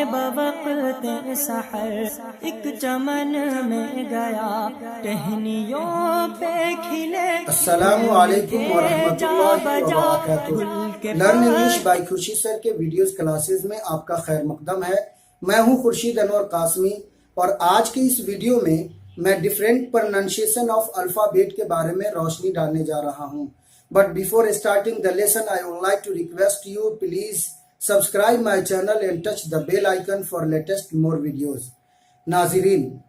बवक़्त सहर एक चमन में गया, टहनियों पे खिले। अस्सलामु अलैकुम वरहमतुल्लाहि वबरकातुहू। Learn English by Khurshid sir के वीडियोस क्लासेस में आपका खैर मकदम है। मैं हूं खुर्शीद अनवर कासमी और आज के इस वीडियो में मैं डिफरेंट प्रोनाउंसिएशन ऑफ अल्फाबेट के बारे में रोशनी डालने जा रहा हूं। But before starting the lesson I would like to request you please subscribe my channel and touch the bell icon for latest more videos. नाज़रीन,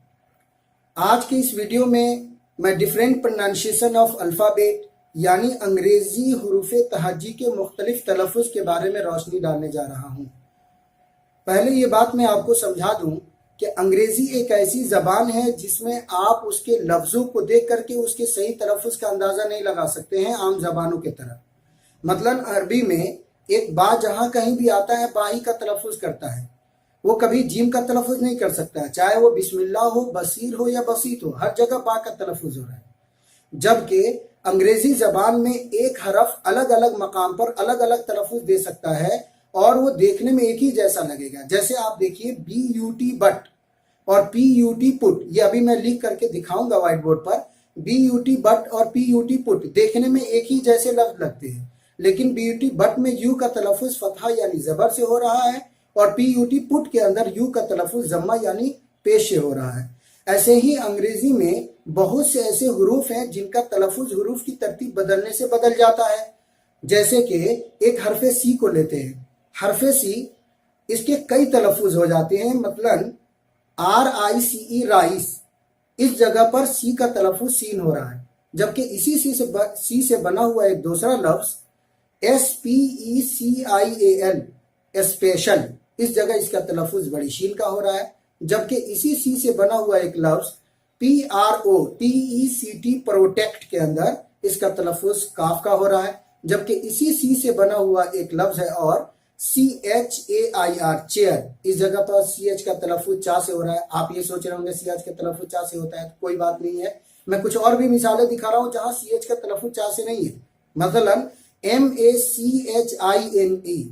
आज के इस वीडियो में मैं डिफरेंट प्रोनाउंसिएशन ऑफ अल्फ़ाबेट यानी अंग्रेजी हुरूफ तहज्जी के मुख्तलिफ तलफ़्फ़ुज़ के बारे में रोशनी डालने जा रहा हूँ। पहले ये बात मैं आपको समझा दूँ कि अंग्रेजी एक ऐसी ज़बान है जिसमें आप उसके लफ्ज़ों को देख करके उसके सही तलफ़्फ़ुज़ का अंदाज़ा नहीं लगा सकते हैं आम ज़बानों की तरह। मतलब अरबी में एक बा जहाँ कहीं भी आता है बाही का तलफ़्फ़ुज़ करता है, वो कभी जीम का तलफ़्फ़ुज़ नहीं कर सकता है, चाहे वो बिस्मिल्लाह हो, बसीर हो या बसीत हो, हर जगह बा का तलफ़्फ़ुज़ हो रहा है। जबकि अंग्रेजी ज़बान में एक हरफ अलग अलग मकाम पर अलग अलग तलफ़्फ़ुज़ दे सकता है और वो देखने में एक ही जैसा लगेगा। जैसे आप देखिए BUT बट और PUT पुट, ये अभी मैं लिख करके दिखाऊंगा व्हाइट बोर्ड पर। BUT बट और PUT पुट देखने में एक ही जैसे लफ्ज़ लगते हैं, लेकिन BUT बट में यू का तलफ़्फ़ुज़ फतहा यानी ज़बर से हो रहा है और PUT पुट के अंदर यू का तलफ़्फ़ुज़ ज़म्मा यानी पेश से हो रहा है। ऐसे ही अंग्रेजी में बहुत से ऐसे हुरूफ हैं जिनका तलफ़्फ़ुज़ हुरूफ की तरतीब बदलने से बदल जाता है। जैसे कि एक हरफ़े सी को लेते हैं, हरफ़े सी इसके कई तलफ़्फ़ुज़ हो जाते हैं। मतलब RICE राइस, इस जगह पर सी का तलफ़्फ़ुज़ सीन हो रहा है, जबकि इसी सी से बना हुआ एक दूसरा लफ्ज़ SPECIAL स्पेशल, इस जगह इसका तलफ़्फ़ुज़ बड़ी शीन का हो रहा है। जबकि इसी सी से बना हुआ एक लफ्ज़ PROTECT प्रोटेक्ट के अंदर इसका तलफ़्फ़ुज़ काफ का हो रहा है। जबकि इसी सी से बना हुआ एक लफ्ज़ है और CHAIR चेयर, इस जगह पर CH का तलफ़्फ़ुज़ चा से हो रहा है। आप ये सोच रहे होंगे CH का तलफ़्फ़ुज़ चा से होता है, तो कोई बात नहीं है। मैं कुछ और भी मिसालें दिखा रहा हूँ जहाँ CH का तलफ़्फ़ुज़ चा से नहीं है। मतलब MACHINE,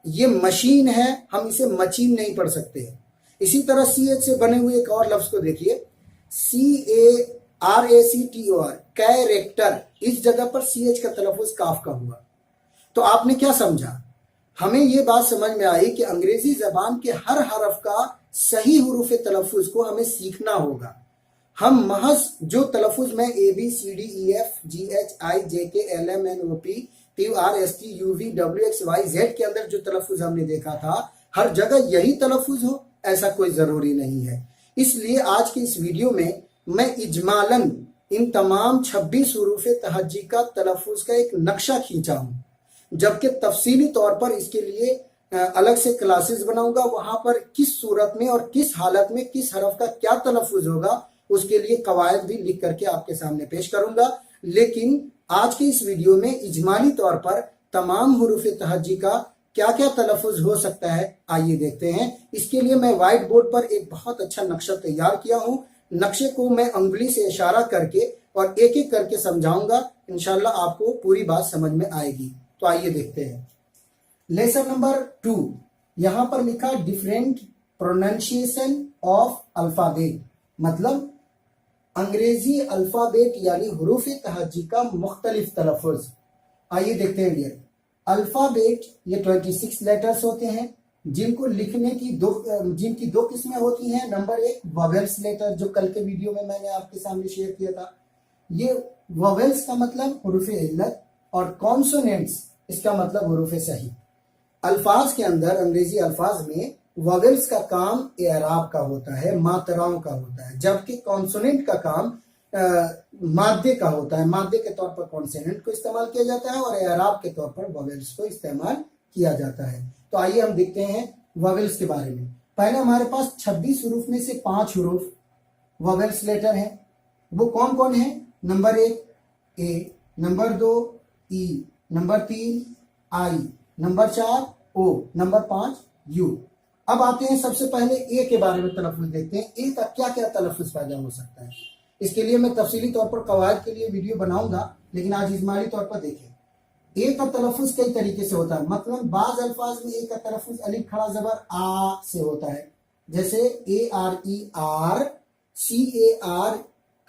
ये मशीन है, हम इसे मचीन नहीं पढ़ सकते। इसी तरह CH से बने हुए एक और लफ्ज़ को देखिए, CARACTOR कैरेक्टर, इस जगह पर CH का तलफ़्फ़ुज़ काफ का हुआ। तो आपने क्या समझा? हमें ये बात समझ में आई कि अंग्रेजी ज़बान के हर हरफ का सही हुरूफ तलफ़्फ़ुज़ को हमें सीखना होगा। हम महज जो तलफ़्फ़ुज़ में ABCDEFGHIJKLMNOPQRSTUVWXYZ के अंदर जो तलफ़्फ़ुज़ हमने देखा था, हर जगह यही तलफ़्फ़ुज़ हो ऐसा कोई ज़रूरी नहीं है। इसलिए आज के इस वीडियो में मैं इजमालन इन तमाम 26 हुरूफ तहज्जी का तलफ़्फ़ुज़ का एक नक्शा खींचा हूँ, जबकि तफसीली तौर पर इसके लिए अलग से क्लासेस बनाऊंगा। वहां पर किस सूरत में और किस हालत में किस हरफ का क्या तलफ़्फ़ुज़ होगा उसके लिए कवायद भी लिख करके आपके सामने पेश करूंगा। लेकिन आज के इस वीडियो में इजमाली तौर पर तमाम हुरूफ तहज्जी का क्या क्या तलफ़्फ़ुज़ हो सकता है, आइए देखते हैं। इसके लिए मैं व्हाइट बोर्ड पर एक बहुत अच्छा नक्शा तैयार किया हूँ। नक्शे को मैं उंगली से इशारा करके और एक एक करके समझाऊंगा। इंशाल्लाह आपको पूरी बात समझ में आएगी। तो आइए देखते हैं। लेसन नंबर 2, यहां पर लिखा डिफरेंट प्रोनाउंसिएशन ऑफ अल्फाबेट, मतलब अंग्रेजी अल्फाबेट यानी हुरूफ तहज्जी का मुख्तलिफ तलफ़्फ़ुज़। आइए देखते हैं डियर। अल्फाबेट ये 26 लेटर्स होते हैं जिनको लिखने की जिनकी दो किस्में होती हैं। नंबर 1 वोवेल्स लेटर, जो कल के वीडियो में मैंने आपके सामने शेयर किया था। ये वोवेल्स का मतलब हुरूफ इल्लत और कॉन्सोनेंट्स इसका मतलब हुरूफ सही। अल्फाज के अंदर, अंग्रेजी अल्फाज में वोवेल्स का काम एराब का होता है, मात्राओं का होता है, जबकि कॉन्सोनेंट का काम मादे का होता है। मादे के तौर पर कॉन्सोनेंट को इस्तेमाल किया जाता है और एराब के तौर पर वोवेल्स को इस्तेमाल किया जाता है। तो आइए हम देखते हैं वोवेल्स के बारे में। पहले हमारे पास 26 हुरूफ में से 5 हुरूफ वोवेल्स लेटर हैं। वो कौन कौन है? Number 1 A, number 2 E, number 3 I, number 4 O, number 5 U. अब आते हैं सबसे पहले ए के बारे में तलफ़्फ़ुज़ देखते हैं। ए का क्या क्या तलफ़्फ़ुज़ पैदा हो सकता है, इसके लिए मैं तफसीली तौर पर कवायद के लिए वीडियो बनाऊंगा, लेकिन आज इजमाली तौर पर देखें। ए का तलफ़ुज़ कई तरीके से होता है, मतलब बाज अल्फाज में ए का तलफ़ुज़ अलिफ खड़ा ज़बर आ से होता है, जैसे A R E are, C A R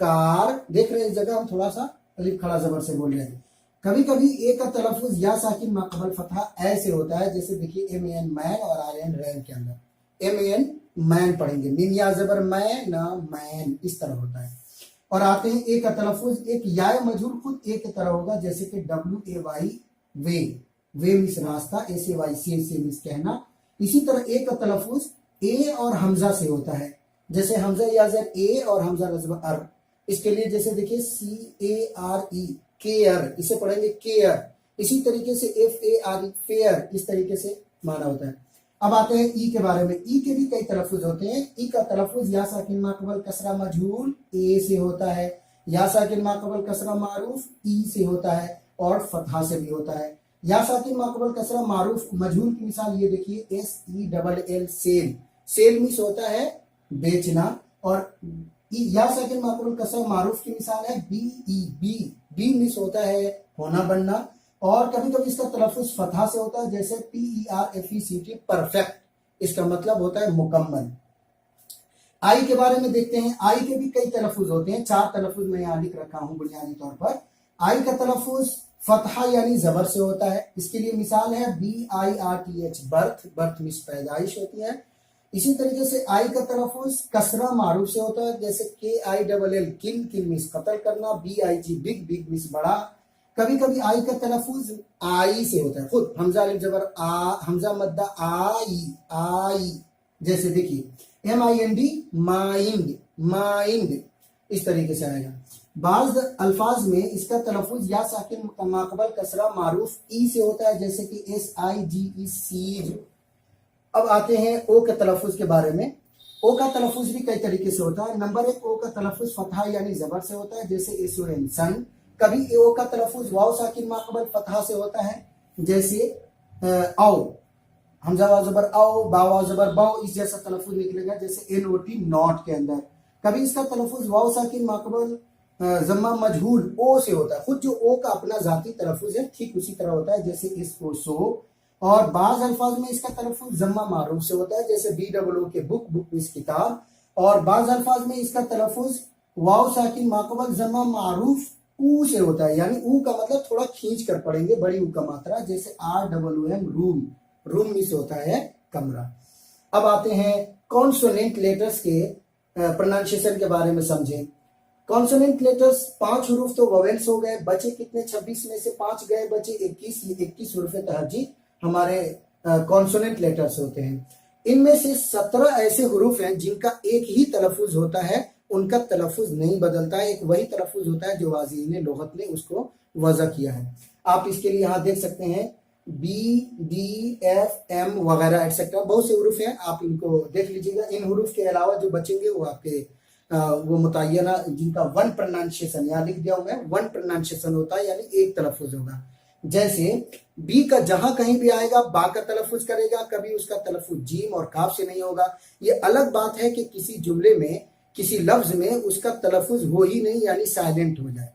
car. देख रहे हैं इस जगह हम थोड़ा सा अलिफ खड़ा ज़बर से बोल रहे हैं। कभी कभी ए का तलफ़ुज़ या साकिन माक़बल फतहा ऐसे होता है, जैसे देखिए एम एन मैन और आर एन रैन के अंदर एम एन मैन पढ़ेंगे, मीन या ज़बर मैं ना मैन, इस तरह होता है। और आते हैं ए का तलफ़ुज़, एक या मजहूर खुद ए की तरह होगा, जैसे कि W A Y way, way मिस रास्ता, ए से वाई से मिस कहना। इसी तरह ए का तलफ़ुज़ ए और हमजा से होता है, जैसे हमजा याज़र ए और हमजा रज़ब अर। इसके लिए जैसे देखिए सी ए आर ई केयर, इसे पढ़ेंगे केयर। इसी तरीके से F A R E fair, इस तरीके से माना होता है। अब आते हैं ई के बारे में। ई के भी कई तलफ़ुज़ होते हैं। ई का तलफ़ुज़ या साकिन माक़बल कसरा मजहूल ए से होता है, या साकिन माक़बल कसरा मारूफ ई से होता है, और फतहा से भी होता है। या साकिन माक़बल कसरा मारूफ मजहूल की मिसाल ये देखिए S E double L sell, sell means होता है बेचना। और या साकिन माक़बल कसरा मारूफ की मिसाल है B E be, be means होता है होना बनना। और कभी कभी इसका तलफ़ुज़ फतहा से होता है, जैसे PERFECT परफेक्ट, इसका मतलब होता है मुकम्मल। आई के बारे में देखते हैं। आई के भी कई तलफ़ुज़ होते हैं, 4 तलफ़ुज़ मैं यहाँ लिख रखा हूँ बुनियादी तौर पर। आई का तलफ़ुज़ फतहा यानी ज़बर से होता है। इसके लिए मिसाल है BIRTH बर्थ, बर्थ मीन्स पैदाइश होती है। इसी तरीके से आई का तलफ़ुज़ कसरा मारूफ से होता है, जैसे KILL किल, किल मीन्स कत्ल करना, BIG बिग, बिग मीन्स बड़ा। कभी कभी आई का तलफ़ुज़ आई से होता है, खुद हमजा अलिफ ज़बर आ, हमजा मद्दा आई, आई। जैसे देखिए MIND माइंड, माइंड, इस तरीके से आएगा। बाज़ अल्फाज में इसका तलफ़ुज़ या साकिन माक़बल कसरा मारूफ ई से होता है, जैसे कि SIGE सीज। अब आते हैं ओ के तलफ़ुज़ के बारे में। ओ का तलफ़ुज़ भी कई तरीके से होता है। नंबर 1, ओ का तलफ़ुज़ फतहा यानी ज़बर से होता है, जैसे SON सन। कभी ओ का तलफ़ुज़ वाव साकिन माक़बल फतहा से होता है, जैसे आओ, हमजा वाव ज़बर आओ, बा वाव ज़बर बाओ, इस जैसा तलफ़ुज़ निकलेगा, जैसे NOT नॉट के अंदर। कभी इसका तलफ़ुज़ वाव साकिन माक़बल ज़म्मा मजहूल ओ से होता है, खुद जो ओ का अपना ज़ाती तलफ़ुज़ है ठीक उसी तरह होता है, जैसे इसको सो। और बाज़ अल्फाज में इसका तलफ़ुज़ ज़म्मा मारूफ से होता है, जैसे BOO के बुक, बुक मीन्स किताब। और बाज़ अल्फाज में इसका तलफ़ुज़ वाव साकिन माक़बल ज़म्मा मारूफ ऊ से होता है, यानी ऊ का मतलब थोड़ा खींच कर पढ़ेंगे, बड़ी ऊ का मात्रा, जैसे ROOM रूम, रूम मीन्स होता है कमरा। अब आते हैं कॉन्सोनेंट लेटर्स के प्रोनाउंसिएशन के बारे में समझें। कॉन्सोनेंट लेटर्स 5 हरूफ तो वोवेल्स हो गए, बचे कितने? 26 में से 5 गए, बचे 21। ये 21 हरूफ तहजी हमारे कॉन्सोनेंट लेटर्स होते हैं। इनमें से 17 ऐसे हरूफ हैं जिनका एक ही तलफ़ुज़ होता है, उनका तलफ़ुज़ नहीं बदलता है, एक वही तलफ़ुज़ होता है जो वाज़िन लुग़त ने उसको वज़ा किया है। आप इसके लिए यहाँ देख सकते हैं BDFM वगैरह एटसेट्रा, बहुत से हरूफ हैं, आप इनको देख लीजिएगा। इन हरूफ के अलावा जो बचेंगे वो आपके वो मुतय्यना जिनका वन प्रोनाउंसिएशन, यहाँ लिख दिया हूँ मैं, वन प्रोनाउंसिएशन होता है, यानी एक तलफ़ुज़ होगा। जैसे बी का जहां कहीं भी आएगा बा का तलफ़ुज़ करेगा, कभी उसका तलफ़ुज़ जीम और काफ से नहीं होगा। ये अलग बात है कि किसी जुमले में, किसी लफ्ज में उसका तलफ़ुज़ हो ही नहीं, यानी साइलेंट हो जाए,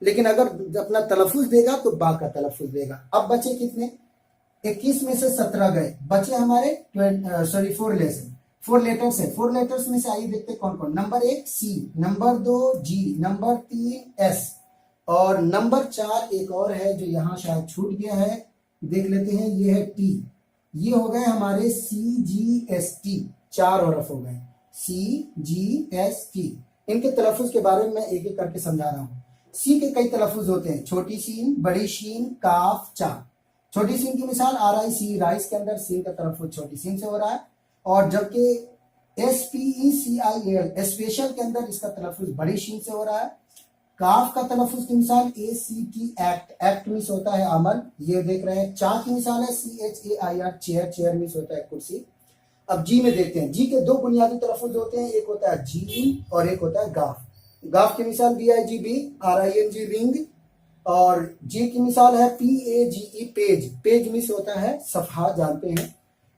लेकिन अगर अपना तलफ़ुज़ देगा तो बा का तलफ़ुज़ देगा। अब बचे कितने? 21 में से 17 गए, बचे हमारे 4 लेटर्स है। 4 लेटर्स में से आइए देखते कौन कौन। नंबर 1 सी, नंबर 2 जी, नंबर 3 एस, और नंबर 4 एक और है जो यहाँ शायद छूट गया है, देख लेते हैं, ये है टी। ये हो गए हमारे CGST, 4 हरफ हो गए, CGST। इनके तलफ़ुज़ के बारे में मैं एक एक करके समझा रहा हूँ। सी के कई तलफ़ुज़ होते हैं, छोटी सीन, बड़ी शीन, काफ, चा। छोटी सीन की मिसाल RIC, राइस के अंदर सीन का तलफ़ुज़ छोटी सीन से हो रहा है, और जबकि SPECIAL स्पेशल के अंदर इसका तलफ़ुज़ बड़ी शीन से हो रहा है। काफ का तलफ़ुज़ की मिसाल ACT एक्ट, एक्ट मीन्स होता है अमल, ये देख रहे हैं। चा की मिसाल है CHAIR चेयर, चेयर मीन्स होता है कुर्सी। अब जी में देखते हैं। जी के 2 बुनियादी तलफ़ुज़ होते हैं, एक होता है जी और एक होता है गाफ। गाफ की मिसाल BIGB, RING रिंग, और जी की मिसाल है PAGE पेज, पेज मीन्स होता है सफ़हा, जानते हैं।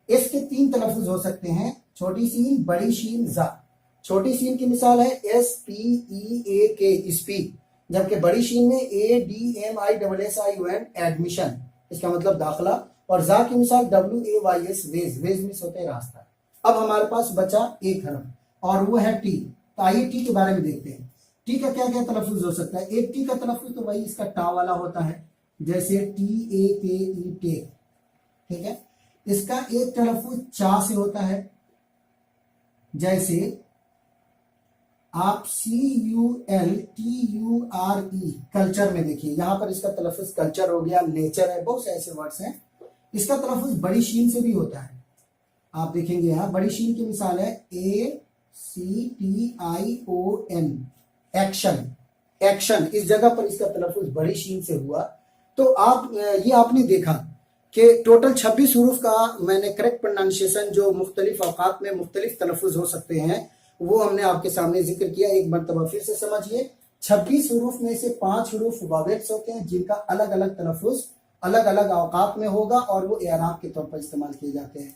एस के 3 तलफ़ुज़ हो सकते हैं, छोटी सीन, बड़ी शीन, जा। छोटी सीन की मिसाल है SPEAK स्पीक, जबकि बड़ी शीन में ADMISSION एडमिशन, इसका मतलब दाखिला, और जा की मिसाल WAYS वेज, वेज मीन्स होते हैं रास्ता। अब हमारे पास बचा एक हरफ और वो है टी। तो आइए टी के बारे में देखते हैं। टी का क्या क्या तलफ्फुज हो सकता है। एक टी का तलफ्फुज तो वही इसका टा वाला होता है, जैसे TAKE टेक, ठीक है। इसका एक तलफ्फुज चा से होता है, जैसे आप CULTURE कल्चर में देखिए, यहां पर इसका तलफ्फुज कल्चर हो गया, नेचर है, बहुत से ऐसे वर्ड्स हैं। इसका तलफ्फुज बड़ी शीन से भी होता है, आप देखेंगे यहाँ बड़ी शीन की मिसाल है ACTION एक्शन, एक्शन, इस जगह पर इसका तलफ्फुज बड़ी शीन से हुआ। तो आप ये आपने देखा कि टोटल 26 हरूफ का मैंने करेक्ट प्रोनाउंसिएशन जो मुख्तलिफ औकात में मुख्तलिफ तलफ्फुज हो सकते हैं वो हमने आपके सामने जिक्र किया। एक मरतबा फिर से समझिए, 26 हरूफ में से 5 हरूफ वावेट्स होते हैं जिनका अलग अलग तलफ्फुज अलग अलग औकात में होगा और वो एराब के तौर पर इस्तेमाल किए जाते हैं।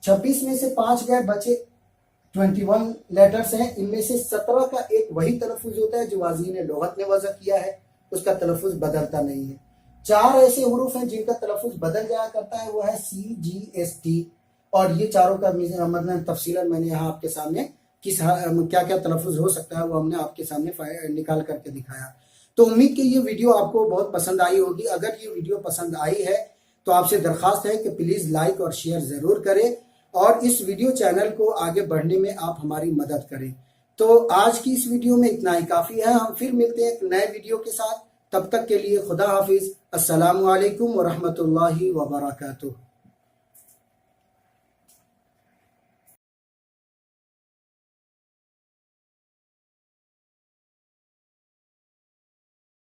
26 में से 5 गए, बचे 21 लेटर्स हैं। इनमें से 17 का एक वही तलफ्फुज होता है जो वाज़ीन लुगत ने वज़ा किया है, उसका तलफ्फुज बदलता नहीं है। 4 ऐसे हरूफ हैं जिनका तलफ्फुज बदल जाया करता है, वो है CGST, और ये चारों का मतलब तफसीलन मैंने यहाँ आपके सामने क्या क्या तलफ्फुज हो सकता है वो हमने आपके सामने निकाल करके दिखाया। तो उम्मीद कि ये वीडियो आपको बहुत पसंद आई होगी। अगर ये वीडियो पसंद आई है तो आपसे दरख्वास्त है कि प्लीज़ लाइक और शेयर ज़रूर करें और इस वीडियो चैनल को आगे बढ़ने में आप हमारी मदद करें। तो आज की इस वीडियो में इतना ही काफ़ी है। हम फिर मिलते हैं एक नए वीडियो के साथ, तब तक के लिए खुदा हाफिज़। अस्सलामु अलैकुम व रहमतुल्लाहि व बरकातुहू।